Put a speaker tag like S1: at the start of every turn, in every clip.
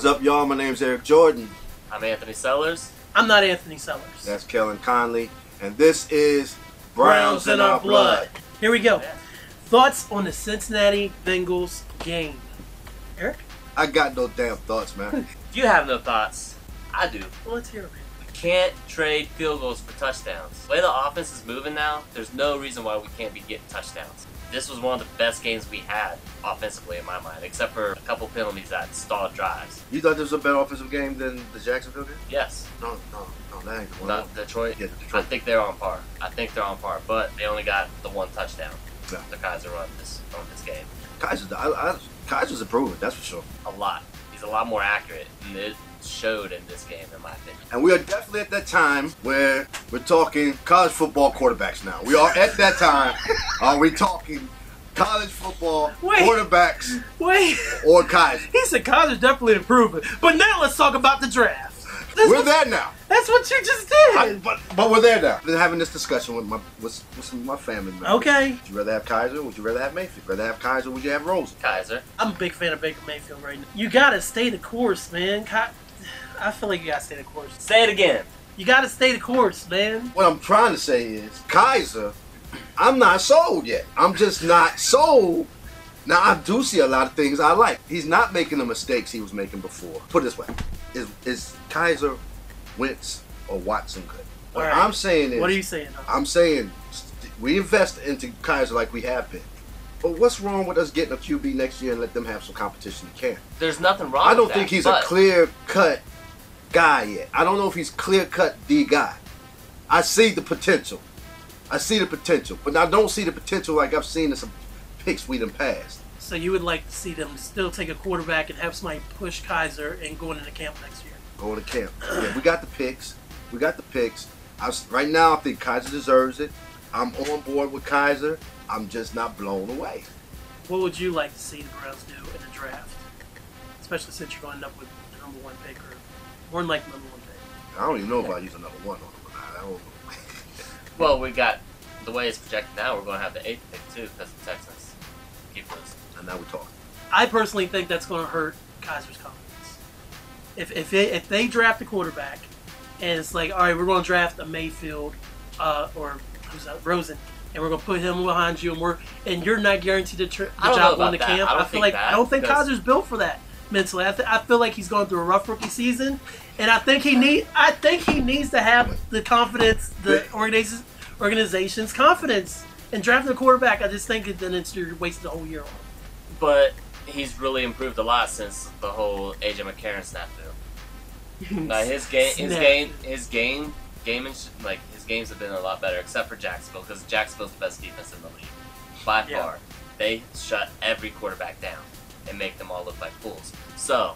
S1: What's up, y'all? My name's Eric Jordan.
S2: I'm Anthony Sellers.
S3: I'm not Anthony Sellers.
S1: That's Kelen Conley. And this is Browns in Our Blood.
S3: Here we go.
S2: Yeah.
S3: Thoughts on the Cincinnati Bengals game? Eric?
S1: I got no damn thoughts, man.
S2: You have no thoughts. I do.
S3: Well, let's hear it, man.
S2: We can't trade field goals for touchdowns. The way the offense is moving now, there's no reason why we can't be getting touchdowns. This was one of the best games we had offensively in my mind, except for a couple penalties that stalled drives.
S1: You thought this was a better offensive game than the Jacksonville game?
S2: Yes.
S1: No, that ain't the one.
S2: Not Detroit.
S1: Yeah, Detroit.
S2: I think they're on par. But they only got the one touchdown.
S1: Yeah.
S2: The Kaiser on this game.
S1: Kaiser's improving, that's for sure.
S2: A lot. He's a lot more accurate, and it showed in this game, in my opinion.
S1: And we are definitely at that time where we're talking college football quarterbacks now. We are at that time. Are we talking college football quarterbacks or Kaiser?
S3: He said Kaiser's definitely improving. But now let's talk about the draft.
S1: We're there now.
S3: That's what you just did.
S1: But we're there now. I've been having this discussion with some of my family members.
S3: Okay.
S1: Would you rather have Kaiser or would you rather have Mayfield? Would you rather have Kaiser or would you have Rosen?
S2: Kaiser.
S3: I'm a big fan of Baker Mayfield right now. You gotta stay the course, man. I feel like you gotta stay the course.
S2: Say it again.
S3: You gotta stay the course, man.
S1: What I'm trying to say is, Kaiser, I'm not sold yet. I'm just not sold. Now, I do see a lot of things I like. He's not making the mistakes he was making before. Put it this way. Is Kaiser, Wentz, or Watson good? What
S3: right.
S1: I'm saying is...
S3: What are you saying?
S1: I'm saying we invest into Kaiser like we have been. But what's wrong with us getting a QB next year and let them have some competition in camp?
S2: There's nothing wrong
S1: I don't
S2: with
S1: think
S2: that,
S1: he's a clear-cut guy yet. I don't know if he's clear-cut the guy. I see the potential. But I don't see the potential like I've seen in some picks we done passed.
S3: So you would like to see them still take a quarterback and have somebody push Kaiser and going into camp next year?
S1: Going to camp. Yeah, we got the picks. Right now, I think Kaiser deserves it. I'm on board with Kaiser. I'm just not blown away.
S3: What would you like to see the Browns do in the draft? Especially since you're going to end up with the number one pick or more than likely number one pick.
S1: I don't even know if I use a number one on him or not. I don't know.
S2: Well, we got, the way it's projected now, we're going to have the 8th pick too because the Texans keep losing.
S1: And now we're talking.
S3: I personally think that's going to hurt Kaiser's confidence. If they draft a quarterback and it's like, all right, we're going to draft a Mayfield or who's that, Rosen, and we're going to put him behind you, and you're not guaranteed the job going to camp. I don't think Kaiser's built for that mentally. I feel like he's going through a rough rookie season, and I think he needs to have the confidence, the organization's confidence in drafting a quarterback. I just think then you're wasting the whole year on him.
S2: But he's really improved a lot since the whole AJ McCarron snafu. His games have been a lot better, except for Jacksonville, because Jacksonville's the best defense in the league by far. They shut every quarterback down and make them all look like fools. So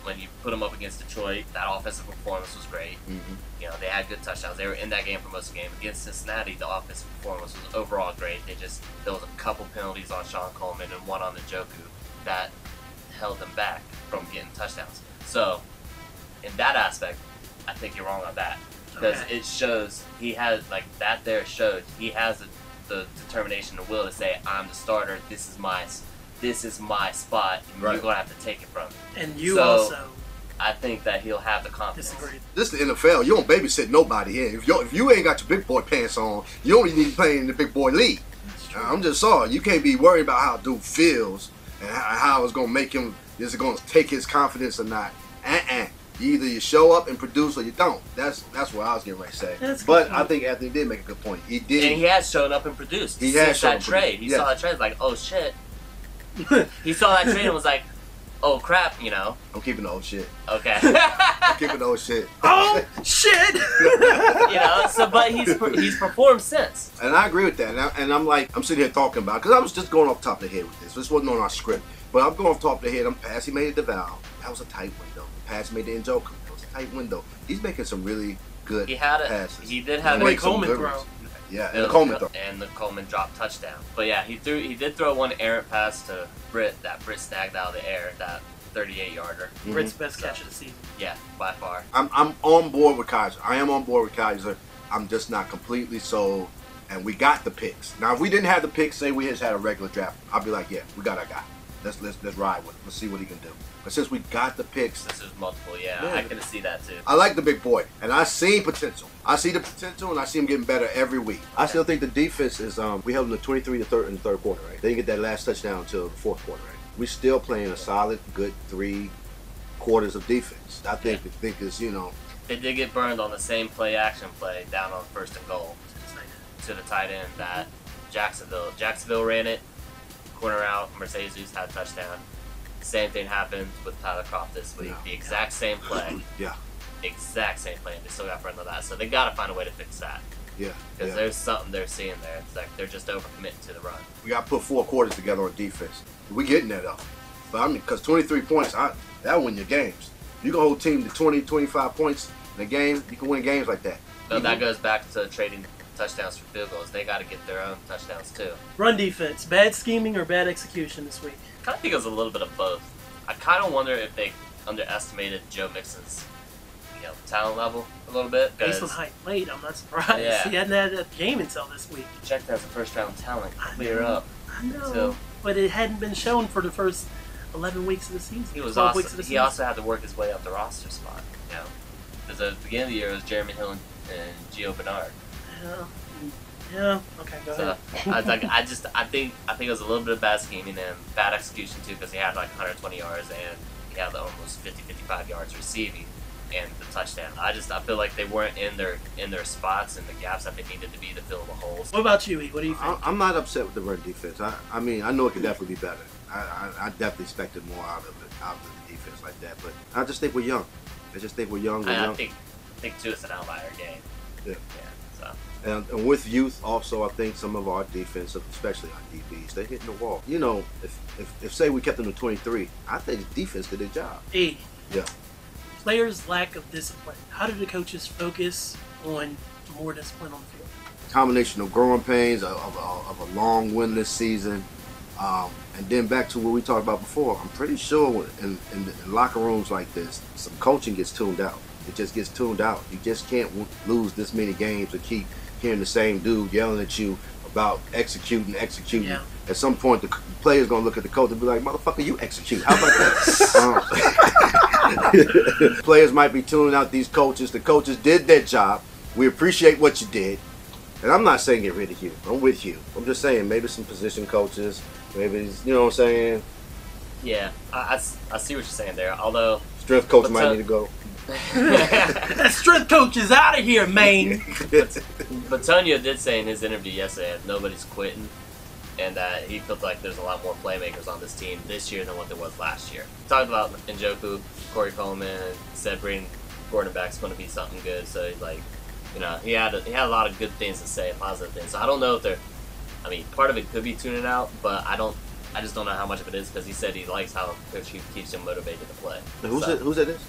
S2: when you put them up against Detroit, that offensive performance was great.
S1: Mm-hmm.
S2: You know, they had good touchdowns. They were in that game for most of the game. Against Cincinnati, the offensive performance was overall great. There was a couple penalties on Sean Coleman and one on Njoku that held them back from getting touchdowns. So in that aspect, I think you're wrong on that. Because it shows he has, he has the determination and will to say, I'm the starter, this is my spot, and you're going to have to take it from me.
S3: And you also...
S2: I think that he'll have the confidence.
S3: Disagree.
S1: This is the NFL. You don't babysit nobody here. If you ain't got your big boy pants on, you don't even need to play in the big boy league. I'm just sorry. You can't be worried about how a dude feels and how it's going to make him, is it going to take his confidence or not. Either you show up and produce or you don't. That's what I was getting ready to say. But I think Anthony did make a good point. He did.
S2: And he has shown up and produced.
S1: He has shown
S2: that trade. He saw that trade, like, oh shit. He saw that trade and was like, oh crap, you know.
S1: I'm keeping the old shit.
S2: Okay.
S1: I'm keeping the old shit.
S3: Oh shit!
S2: You know, but he's performed since.
S1: And I agree with that. And I'm sitting here talking about, because I was just going off the top of the head with this. This wasn't on our script. But I'm going off the top of the head. Pass he made it to Val. That was a tight window. Pass he made to Njoku. That was a tight window. He's making some really good passes.
S2: He did have
S3: a Coleman throw.
S1: Yeah, and the Coleman throw.
S2: And the Coleman drop touchdown. But yeah, he did throw one errant pass to Britt that Britt snagged out of the air, that 38-yarder.
S3: Britt's best catch of the season.
S2: Yeah, by far.
S1: I'm on board with Kaiser. I am on board with Kaiser. I'm just not completely sold. And we got the picks. Now, if we didn't have the picks, say we just had a regular draft, I'd be like, yeah, we got our guy. let's ride with him. Let's see what he can do. But since we got the picks,
S2: This is multiple, yeah. I can see that too.
S1: I like the big boy, and I see potential. I see the potential, and I see him getting better every week. I still think the defense is. We held them to 23 in the third quarter, right? They didn't get that last touchdown until the fourth quarter, right? We still playing a solid, good 3 quarters of defense. I think is
S2: They did get burned on the same action play down on 1st and goal to the tight end that Jacksonville ran it, corner out, Mercedes had a touchdown. Same thing happened with Tyler Croft this week. The exact same play.
S1: Yeah.
S2: Exact same play, and they still got burned on that. So they got to find a way to fix that.
S1: Yeah.
S2: Because there's something they're seeing there. It's like they're just overcommitting to the run.
S1: We got to put 4 quarters together on defense. We getting that up. But I mean, because 23 points, that win your games. You can hold a team to 20, 25 points in a game, you can win games like that.
S2: But that goes back to trading touchdowns for field goals. They got to get their own touchdowns too.
S3: Run defense, bad scheming or bad execution this week?
S2: I kind of think it was a little bit of both. I kind of wonder if they underestimated Joe Mixon's talent level a little bit.
S3: Based on height played, I'm not surprised.
S2: Yeah.
S3: He hadn't had a game until this week.
S2: Checked as a first-round talent. Clear up.
S3: I know,
S2: So,
S3: but it hadn't been shown for the first 11 weeks of the season.
S2: he was
S3: 12
S2: also
S3: weeks of the
S2: he
S3: season.
S2: also had to work his way up the roster spot. Because at the beginning of the year it was Jeremy Hill and Gio Bernard.
S3: Yeah. Okay, go
S2: So
S3: ahead.
S2: I think it was a little bit of bad scheming and bad execution too, because he had like 120 yards and he had almost 55 yards receiving and the touchdown. I feel like they weren't in their spots and the gaps that they needed to be to fill the holes.
S3: What about you, E? What do you think?
S1: I'm not upset with the run defense. I mean, I know it could definitely be better. I definitely expected more out of the defense like that. But I just think we're young. I just think we're young.
S2: I think too it's an outlier game.
S1: Yeah.
S2: So.
S1: And with youth, also, I think some of our defensive, especially our DBs, they're hitting the wall. If say we kept them to 23, I think the defense did their job.
S3: E.
S1: Yeah.
S3: Players' lack of discipline. How do the coaches focus on more discipline on the field?
S1: Combination of growing pains, of a long winless season, and then back to what we talked about before. I'm pretty sure in locker rooms like this, some coaching gets tuned out. It just gets tuned out. You just can't lose this many games and keep hearing the same dude yelling at you about executing.
S3: Yeah.
S1: At some point, the player's going to look at the coach and be like, motherfucker, you execute. How about that? Players might be tuning out these coaches. The coaches did their job. We appreciate what you did. And I'm not saying get rid of you. I'm with you. I'm just saying maybe some position coaches. Maybe, you know what I'm saying?
S2: Yeah, I see what you're saying there. Although
S1: Strength coach might need to go.
S3: That strength coach is out of here, man.
S2: But Tonio did say in his interview yesterday that nobody's quitting and that he felt like there's a lot more playmakers on this team this year than what there was last year. He talked about Njoku, Corey Coleman, said bringing Gordon back's going to be something good. So he's like, he had a lot of good things to say, positive things. So I don't know if they're, part of it could be tuning out, but I just don't know how much of it is, because he said he likes how Coach Hugh keeps him motivated to play.
S1: Who's that is?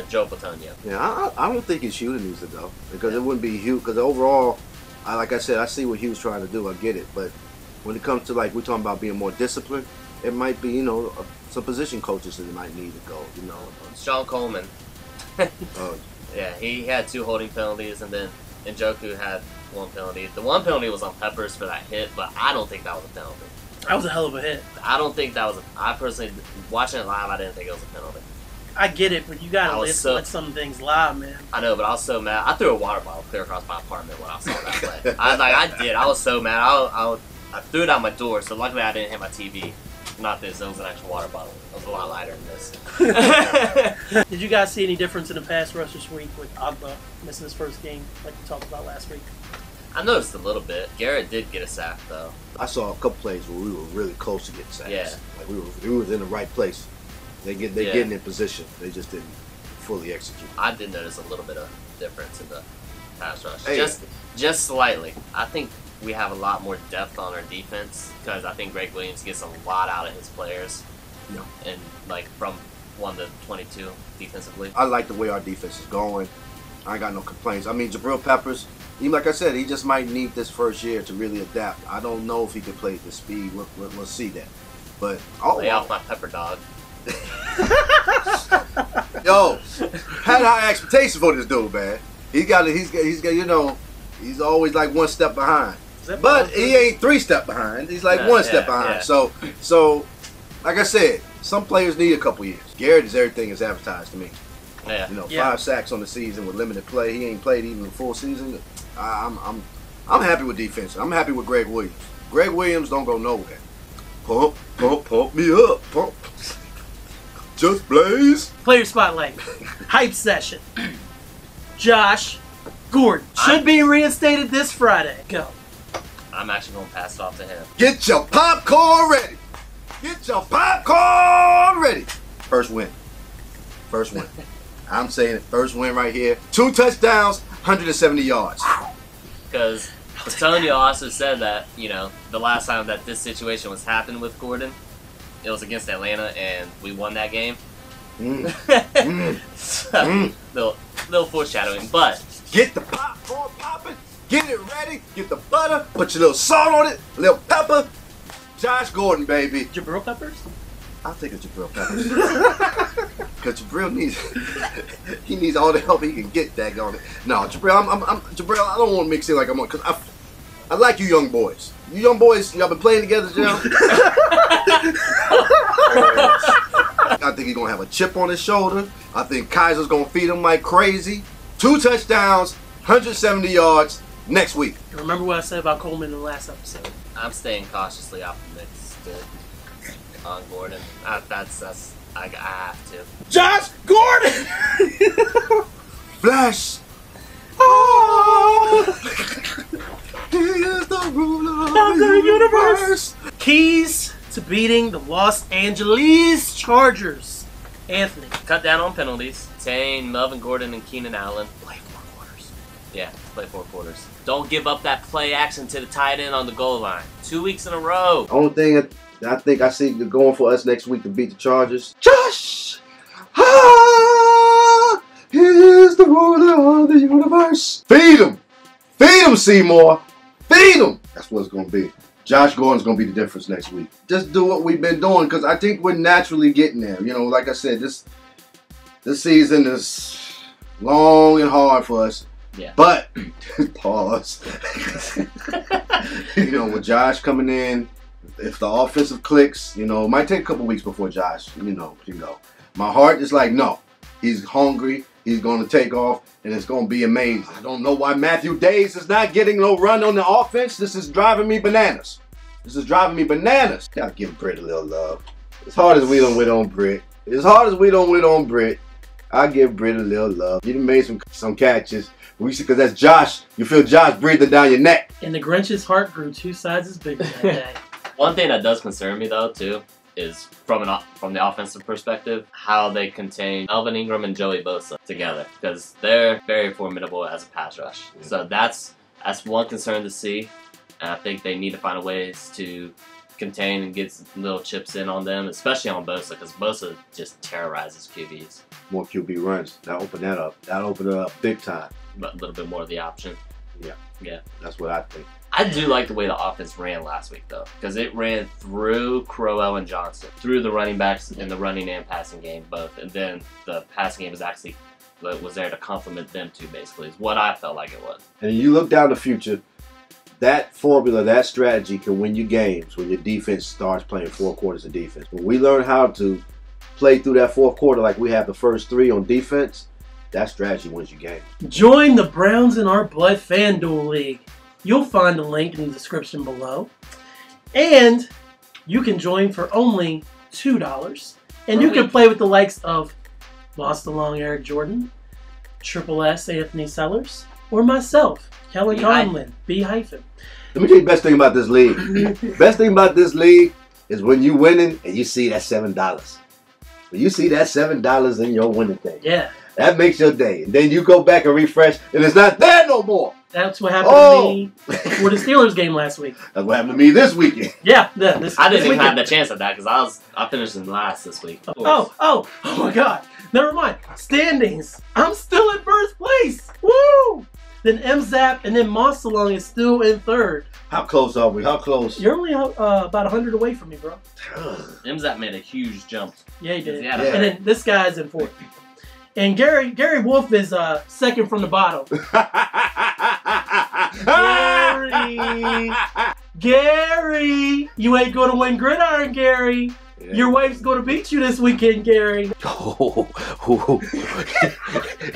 S2: Joe Platonio.
S1: Yeah, I don't think it's Hugh that needs to go, because it wouldn't be Hugh. Because overall, like I said, I see what Hugh's trying to do. I get it, but when it comes to we're talking about being more disciplined, it might be some position coaches that might need to go.
S2: Sean Coleman. Yeah, he had 2 holding penalties, and then Njoku had 1 penalty. The 1 penalty was on Peppers for that hit, but I don't think that was a penalty.
S3: That was a hell of a hit.
S2: I don't think that was I personally, watching it live, I didn't think it was a penalty.
S3: I get it, but you gotta let some things lie, man.
S2: I know, but I was so mad. I threw a water bottle clear across my apartment when I saw that play. I was so mad. I threw it out my door, so luckily I didn't hit my TV. Not this, it was an actual water bottle. It was a lot lighter than this.
S3: Did you guys see any difference in the pass rush this week with Agba missing his first game, like we talked about last week?
S2: I noticed a little bit. Garrett did get a sack, though.
S1: I saw a couple plays where we were really close to getting sacks.
S2: Yeah.
S1: Like we were in the right place. They getting in position. They just didn't fully execute.
S2: I did notice a little bit of difference in the pass rush.
S1: Hey.
S2: Just slightly. I think we have a lot more depth on our defense, because I think Greg Williams gets a lot out of his players.
S1: Yeah.
S2: And from 1 to 22 defensively.
S1: I like the way our defense is going. I ain't got no complaints. Jabril Peppers, like I said, he just might need this first year to really adapt. I don't know if he can play at the speed. We'll see that. But
S2: lay off my pepper dog.
S1: Yo, had high expectations for this dude, man. He's got he's always like 1 step behind. But he ain't 3 steps behind. He's like 1 step behind.
S2: Yeah.
S1: So Like I said, some players need a couple years. Garrett is everything is advertised to me.
S2: Yeah.
S1: 5 sacks on the season with limited play. He ain't played even the full season. I'm happy with defense. I'm happy with Greg Williams. Greg Williams don't go nowhere. Pump me up. Pump. Just blaze.
S3: Player spotlight. Hype session. Josh Gordon should be reinstated this Friday. Go.
S2: I'm actually going to pass it off to him.
S1: Get your popcorn ready. Get your popcorn ready. First win. First win. I'm saying it. First win right here. 2 touchdowns, 170 yards.
S2: Because Antonio also said that, the last time that this situation was happening with Gordon, it was against Atlanta, and we won that game. Little foreshadowing, but
S1: get the popcorn popping, get it ready, get the butter, put your little salt on it, a little pepper. Josh Gordon, baby.
S3: Jabril Peppers?
S1: I'll take a Jabril Peppers. Because Jabril needs all the help he can get. Daggone it. No, Jabril, Jabril. I don't want to mix it like I'm on. Cause I like you young boys. You young boys, y'all been playing together, Joe? I think he's gonna have a chip on his shoulder. I think Kaiser's gonna feed him like crazy. 2 touchdowns, 170 yards next week.
S3: Remember what I said about Coleman in the last episode?
S2: I'm staying cautiously optimistic on Gordon. I have to.
S3: Josh Gordon!
S1: Flash! Oh! He is the ruler of the universe.
S3: Keys to beating the Los Angeles Chargers. Anthony.
S2: Cut down on penalties. Tane, Melvin Gordon, and Keenan Allen. Play 4 quarters. Yeah, play 4 quarters. Don't give up that play action to the tight end on the goal line. 2 weeks in a row.
S1: Only thing I think I see going for us next week to beat the Chargers. Josh! Ah! He is the ruler of the universe. Feed him! Feed him, Seymour! Feed him! That's what it's going to be. Josh Gordon's going to be the difference next week. Just do what we've been doing because I think we're naturally getting there. Like I said, this season is long and hard for us.
S2: Yeah.
S1: But, pause. With Josh coming in, if the offensive clicks, it might take a couple weeks before Josh, can go. My heart is like, no. He's hungry. He's going to take off, and it's going to be amazing. I don't know why Matthew Days is not getting no run on the offense. This is driving me bananas. Gotta give Britt a little love. As hard as we don't win on Britt, I give Britt a little love. He done made some catches. Because that's Josh. You feel Josh breathing down your neck.
S3: And the Grinch's heart grew 2 sizes bigger that day.
S2: One thing that does concern me, though, too, is from the offensive perspective, how they contain Melvin Ingram and Joey Bosa together, because they're very formidable as a pass rush. So that's one concern to see, and I think they need to find ways to contain and get little chips in on them, especially on Bosa, because Bosa just terrorizes QBs.
S1: More QB runs. That'll open that up. That'll open it up big time.
S2: But a little bit more of the option.
S1: Yeah. That's what I think.
S2: I do like the way the offense ran last week, though, because it ran through Crowell and Johnson, through the running backs in the running and passing game both, and then the passing game was there to complement them too, basically, is what I felt like it was.
S1: And you look down the future, that formula, that strategy can win you games when your defense starts playing 4 quarters of defense. When we learn how to play through that 4th quarter like we have the first 3 on defense, that strategy wins you games.
S3: Join the Browns in Our Blood Fanduel League. You'll find a link in the description below. And you can join for only $2. And you can play with the likes of MONSTALUNG Eric Jordan, Triple S Anthony Sellers, or myself, Kelen Conley, B-hyphen.
S1: Let me tell you the best thing about this league. Best thing about this league is when you winning and you see that $7. When you see that $7 in your winning thing.
S3: Yeah.
S1: That makes your day. And then you go back and refresh and it's not there no more.
S3: That's what happened to me for the Steelers game last week.
S1: That's what happened to me this weekend.
S3: Yeah.
S2: I didn't even have the chance at that because I finished in last this week.
S3: Oh my God. Never mind. Standings. I'm still in first place. Woo! Then MZAP and then MONSTALUNG is still in 3rd.
S1: How close are we? How close?
S3: You're only about 100 away from me, bro.
S2: MZAP made a huge jump.
S3: Yeah, he did.
S2: Yeah.
S3: And then this guy's in 4th. And Gary Wolf is 2nd from the bottom. Gary, you ain't gonna win Gridiron, Gary. Your wife's going to beat you this weekend, Gary.
S4: Oh,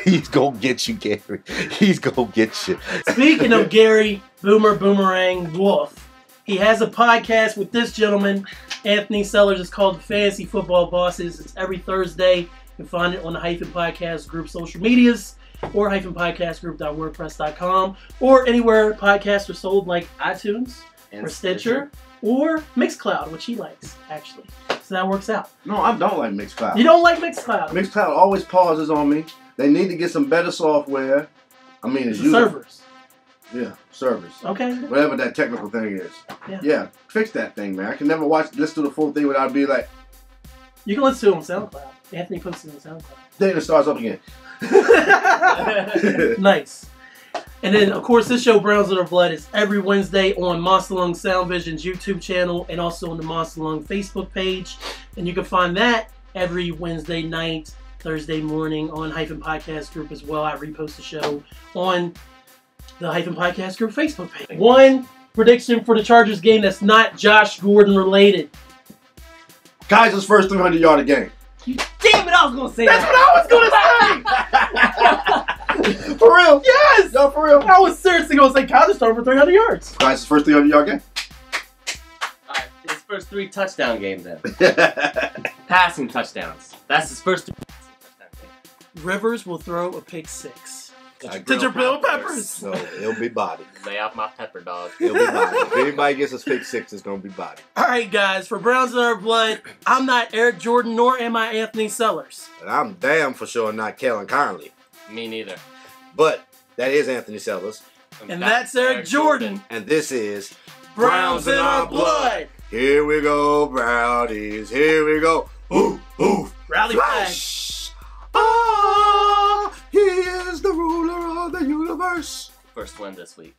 S4: he's gonna get you, Gary. He's gonna get you.
S3: Speaking of Gary Boomerang Wolf, he has a podcast with this gentleman, Anthony Sellers. It's called the Fantasy Football Bosses. It's every Thursday. You can find it on the Hyphen Podcast Group social medias or hyphenpodcastgroup.wordpress.com or anywhere podcasts are sold like iTunes or Stitcher or Mixcloud, which he likes, actually. So that works out.
S1: No, I don't like Mixcloud.
S3: You don't like Mixcloud?
S1: Mixcloud always pauses on me. They need to get some better software. I mean, it's
S3: servers.
S1: Yeah, servers.
S3: Okay.
S1: Whatever that technical thing is.
S3: Yeah.
S1: Fix that thing, man. I can never listen to the full thing without being like...
S3: You can listen to it on SoundCloud. Anthony posted it on SoundCloud.
S1: Then it starts up again.
S3: Nice. And then, of course, this show, Browns in Our Blood, is every Wednesday on MONSTALUNG Sound Vision's YouTube channel and also on the MONSTALUNG Facebook page. And you can find that every Wednesday night, Thursday morning on Hyphen Podcast Group as well. I repost the show on the Hyphen Podcast Group Facebook page. One prediction for the Chargers game that's not Josh Gordon related.
S1: Kaiser's first 300-yard game.
S3: Damn it, I was going to say
S1: That's
S3: that.
S1: what I was going to say! For real?
S3: Yes!
S1: No, for real.
S3: I was seriously going to say Kaiser's throwing for 300 yards.
S1: Kaiser's first 300-yard game.
S2: Alright, his first 3 touchdown games then. Passing touchdowns. That's his first 3 passing touchdown games.
S3: Rivers will throw a pick 6.
S4: Did
S3: your bell peppers?
S4: So it'll be body.
S2: Lay off my pepper, dog.
S4: It'll be body. If anybody gets us pick 6, it's gonna be body.
S3: All right, guys. For Browns in Our Blood, I'm not Eric Jordan, nor am I Anthony Sellers.
S4: And I'm damn for sure not Kelen Conley.
S2: Me neither.
S4: But that is Anthony Sellers.
S3: And that's Eric Jordan.
S4: And this is
S3: Browns in Our Blood.
S4: Here we go, Brownies. Here we go. Ooh, ooh.
S3: Rally flag.
S4: Flash. Ah, he is the ruler of the universe.
S2: First win this week.